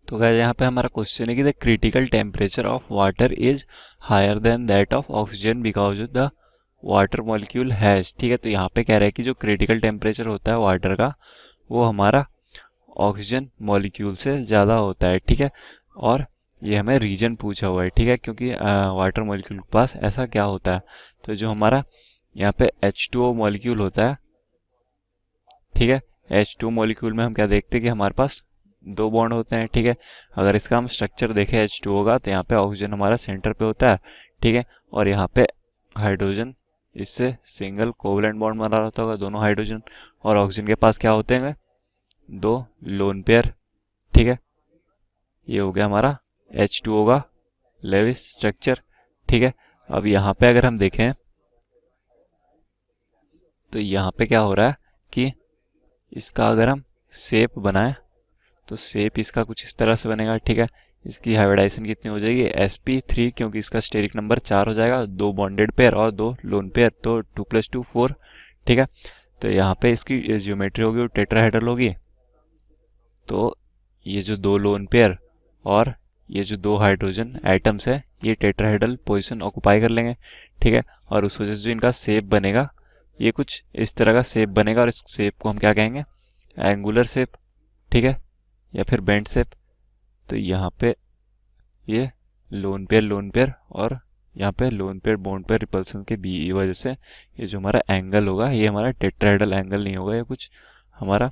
तो गाइस यहाँ पे हमारा क्वेश्चन है कि the critical temperature of water is higher than that of oxygen because the water molecule has. ठीक है, तो यहाँ पे कह रहा है कि जो क्रिटिकल टेम्परेचर होता है वाटर का वो हमारा ऑक्सीजन मॉलिक्यूल से ज़्यादा होता है। ठीक है, और ये हमें रीजन पूछा हुआ है। ठीक है, क्योंकि वाटर मॉलिक्यूल के पास ऐसा क्या होता है, तो जो हमारा यहाँ पे H2O मॉलिक्यूल होता है, ठीक है, H2O मॉलिक्यूल में हम क्या देखते हैं कि हमारे पास दो बॉन्ड होते हैं। ठीक है, अगर इसका हम स्ट्रक्चर देखें H2O का, तो यहाँ पे ऑक्सीजन हमारा सेंटर पे होता है। ठीक है, और यहाँ पे हाइड्रोजन इससे सिंगल कोवलेंट बॉन्ड बना रहता होगा, दोनों हाइड्रोजन, और ऑक्सीजन के पास क्या होते हैं, दो लोन पेयर। ठीक है, ये हो गया हमारा H2O का लेविस स्ट्रक्चर। ठीक है, अब यहाँ पे अगर हम देखें तो यहाँ पे क्या हो रहा है कि इसका अगर हम शेप बनाएं तो शेप इसका कुछ इस तरह से बनेगा। ठीक है, इसकी हाइब्रिडाइजेशन कितनी हो जाएगी, sp3, क्योंकि इसका स्टेरिक नंबर 4 हो जाएगा, दो बॉन्डेड पेयर और दो लोन पेयर, तो 2 + 2 4। ठीक है, तो यहाँ पे इसकी ज्योमेट्री होगी वो टेट्राहेड्रल होगी। तो ये जो दो लोन पेयर और ये जो दो हाइड्रोजन एटम्स है ये टेट्राहेड्रल पोजीशन ऑक्युपाई कर लेंगे। ठीक है, और उस वजह से जो इनका शेप बनेगा ये कुछ इस तरह का शेप बनेगा, और इस शेप को हम क्या कहेंगे, एंगुलर शेप। ठीक है, या फिर बेंड शेप। तो यहाँ पे ये लोन पेयर और यहाँ पे lone pair bond pair repulsion के बी वजह से ये जो हमारा एंगल होगा ये हमारा टेट्राहेड्रल एंगल नहीं होगा, ये कुछ हमारा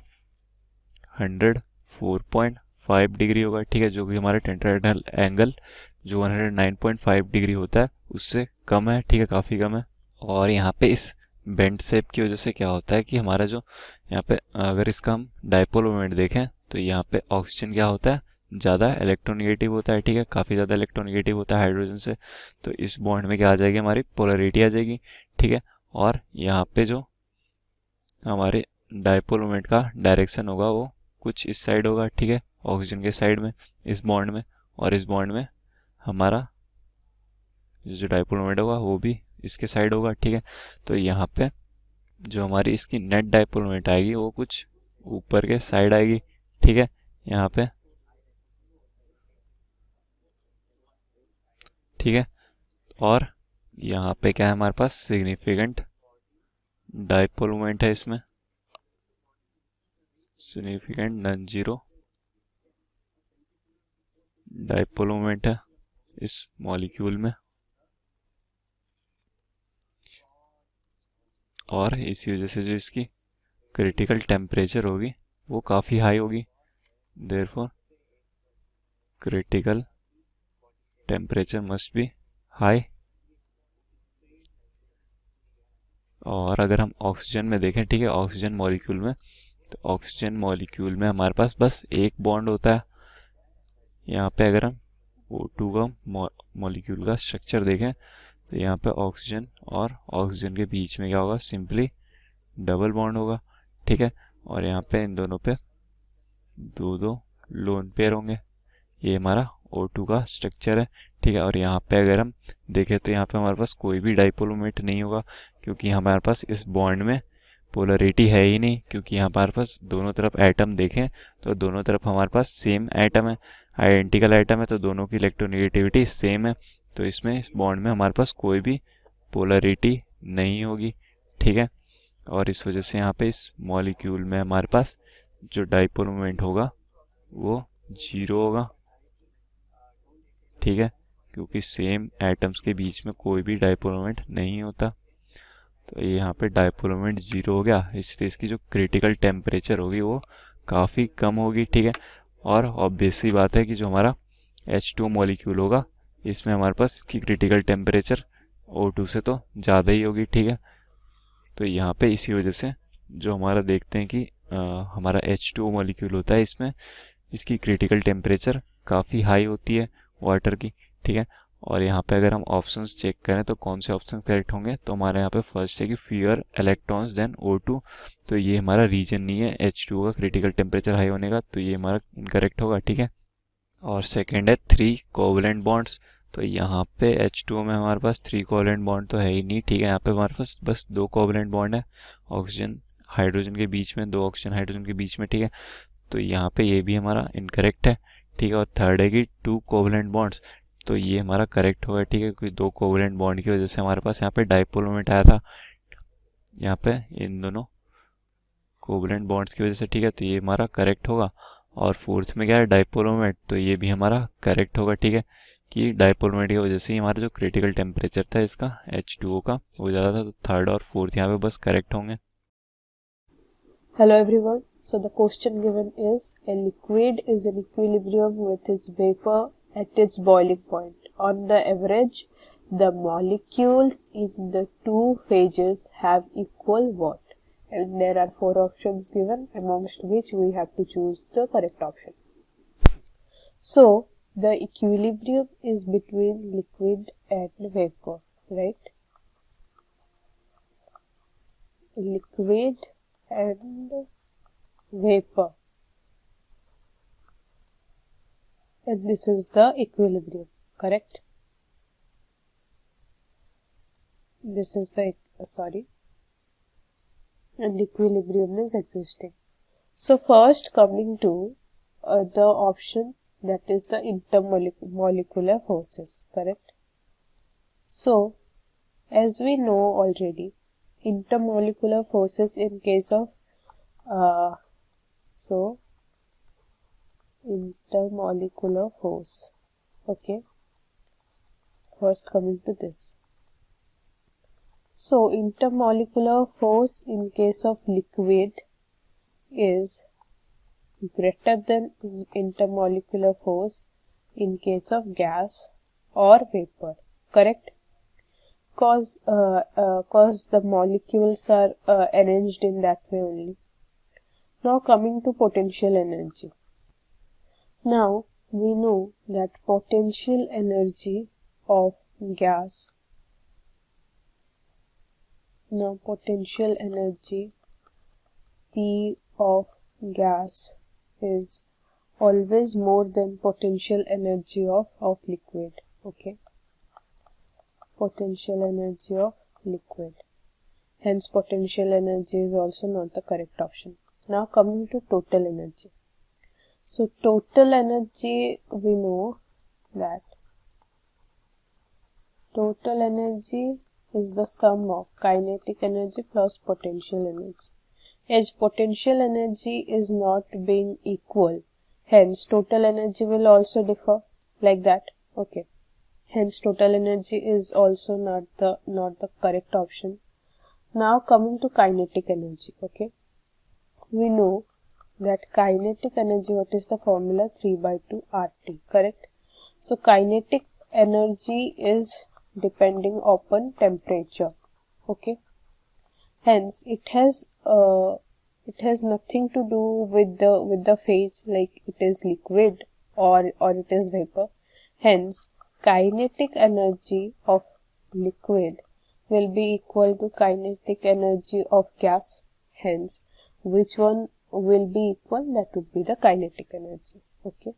104.5 डिग्री होगा। ठीक है, जो कि हमारा टेट्राहेड्रल एंगल जो 109.5 डिग्री होता है उससे कम है। ठीक है, काफ़ी कम है। और यहाँ पे इस बेंड शेप की वजह से क्या होता है कि हमारा जो यहाँ पे अगर इसका हम डायपोल मोमेंट देखें तो यहाँ पे ऑक्सीजन क्या होता है, ज़्यादा इलेक्ट्रोनिगेटिव होता है। ठीक है, काफ़ी ज़्यादा इलेक्ट्रोनिगेटिव होता है हाइड्रोजन से, तो इस बॉन्ड में क्या आ जाएगी, हमारी पोलरिटी आ जाएगी। ठीक है, और यहाँ पे जो हमारे डायपोल मोमेंट का डायरेक्शन होगा वो कुछ इस साइड होगा। ठीक है, ऑक्सीजन के साइड में इस बॉन्ड में, और इस बॉन्ड में हमारा जो डायपोल मोमेंट होगा वो भी इसके साइड होगा। ठीक है, तो यहाँ पे जो हमारी इसकी नेट डायपोल मोमेंट आएगी वो कुछ ऊपर के साइड आएगी। ठीक है, यहाँ पे। ठीक है, और यहाँ पे क्या है, हमारे पास सिग्निफिकेंट डायपोल मोमेंट है, इसमें significant non zero dipole moment है इस मॉलिक्यूल में, और इसी वजह से जो इसकी क्रिटिकल टेम्परेचर होगी वो काफ़ी हाई होगी। Therefore critical temperature must be high. और अगर हम ऑक्सीजन में देखें, ठीक है, ऑक्सीजन मॉलिक्यूल में, तो ऑक्सीजन मॉलिक्यूल में हमारे पास बस एक बॉन्ड होता है। यहाँ पे अगर हम O2 का मॉलिक्यूल का स्ट्रक्चर देखें तो यहाँ पे ऑक्सीजन और ऑक्सीजन के बीच में क्या होगा, सिंपली डबल बॉन्ड होगा। ठीक है, और यहाँ पे इन दोनों पे दो दो लोन पेयर होंगे। ये हमारा O2 का स्ट्रक्चर है। ठीक है, और यहाँ पे अगर हम देखें तो यहाँ पे हमारे पास कोई भी डायपोल मोमेंट नहीं होगा, क्योंकि हमारे पास इस बॉन्ड में पोलरिटी है ही नहीं, क्योंकि यहाँ हमारे पास दोनों तरफ एटम देखें तो दोनों तरफ हमारे पास सेम एटम है, आइडेंटिकल एटम है, तो दोनों की इलेक्ट्रोनेगेटिविटी सेम है। तो इसमें इस बॉन्ड में हमारे पास कोई भी पोलरिटी नहीं होगी। ठीक है, और इस वजह से यहाँ पे इस मॉलिक्यूल में हमारे पास जो डायपोल मोमेंट होगा वो जीरो होगा। ठीक है, क्योंकि सेम एटम्स के बीच में कोई भी डायपोल मोमेंट नहीं होता, तो ये यहाँ पे डायपोल मोमेंट जीरो हो गया, इसलिए इसकी जो क्रिटिकल टेम्परेचर होगी वो काफ़ी कम होगी। ठीक है, और ऑब्वियस सी बात है कि जो हमारा H2 मॉलिक्यूल होगा इसमें हमारे पास इसकी क्रिटिकल टेम्परेचर O2 से तो ज़्यादा ही होगी। ठीक है, तो यहाँ पे इसी वजह से जो हमारा देखते हैं कि हमारा H2O मॉलिक्यूल होता है इसमें इसकी क्रिटिकल टेम्परेचर काफ़ी हाई होती है वाटर की। ठीक है, और यहाँ पे अगर हम ऑप्शंस चेक करें तो कौन से ऑप्शन करेक्ट होंगे, तो हमारे यहाँ पे फर्स्ट है कि फियर इलेक्ट्रॉन्स देन O2, तो ये हमारा रीजन नहीं है H2O का क्रिटिकल टेम्परेचर हाई होने का, तो ये हमारा इनकरेक्ट होगा। ठीक है, और सेकेंड है 3 कोवलेंट बॉन्ड्स, तो यहाँ पे H2O में हमारे पास 3 कोवलेंट बॉन्ड तो है ही नहीं। ठीक है, यहाँ पे हमारे पास बस 2 कोवलेंट बॉन्ड है, ऑक्सीजन हाइड्रोजन के बीच में, 2 ऑक्सीजन हाइड्रोजन के बीच में। ठीक है, तो यहाँ पे ये भी हमारा इनकरेक्ट है। ठीक है, और थर्ड है कि 2 कोवलेंट बॉन्ड्स, तो ये हमारा करेक्ट होगा, ठीक है, क्योंकि 2 कोवलेंट बॉन्ड की वजह से हमारे पास यहाँ पे डाइपोल मोमेंट आया था, यहाँ पे इन दोनों कोवलेंट बॉन्ड्स की वजह से, ठीक है, तो ये हमारा करेक्ट होगा। और फोर्थ में क्या है, डाइपोल मोमेंट, तो ये भी हमारा करेक्ट होगा, ठीक है, कि डाइपोल मोमेंट की वजह से ही हमारा जो क्रिटिकल टेम्परेचर था इसका H2O का वो ज़्यादा था, तो थर्ड और फोर्थ यहाँ पे बस करेक्ट होंगे। Hello everyone. So the question given is a liquid is in equilibrium with its vapor at its boiling point. On the average, the molecules in the two phases have equal what? And there are 4 options given, amongst which we have to choose the correct option. So the equilibrium is between liquid and vapor, right? Liquid and vapor, and this is the equilibrium, correct? This is the and equilibrium is existing. So first coming to the option that is the intermolecular forces, correct? So as we know already, intermolecular forces in case of intermolecular force, okay, first coming to this. So intermolecular force in case of liquid is greater than intermolecular force in case of gas or vapor, correct? Cause the molecules are arranged in that way only. Now coming to potential energy. Now we know that potential energy of gas, now potential energy P of gas is always more than potential energy of liquid, okay, potential energy of liquid, hence potential energy is also not the correct option. Now coming to total energy. So total energy, we know that total energy is the sum of kinetic energy plus potential energy. As potential energy is not being equal, hence total energy will also differ, like that, okay. Hence total energy is also not the correct option. Now coming to kinetic energy, okay. We know that kinetic energy, what is the formula? 3/2 RT, correct? So kinetic energy is depending upon temperature, okay. Hence it has nothing to do with the phase, like it is liquid or it is vapor. Hence kinetic energy of liquid will be equal to kinetic energy of gas. Hence which one will be equal? That would be the kinetic energy, okay.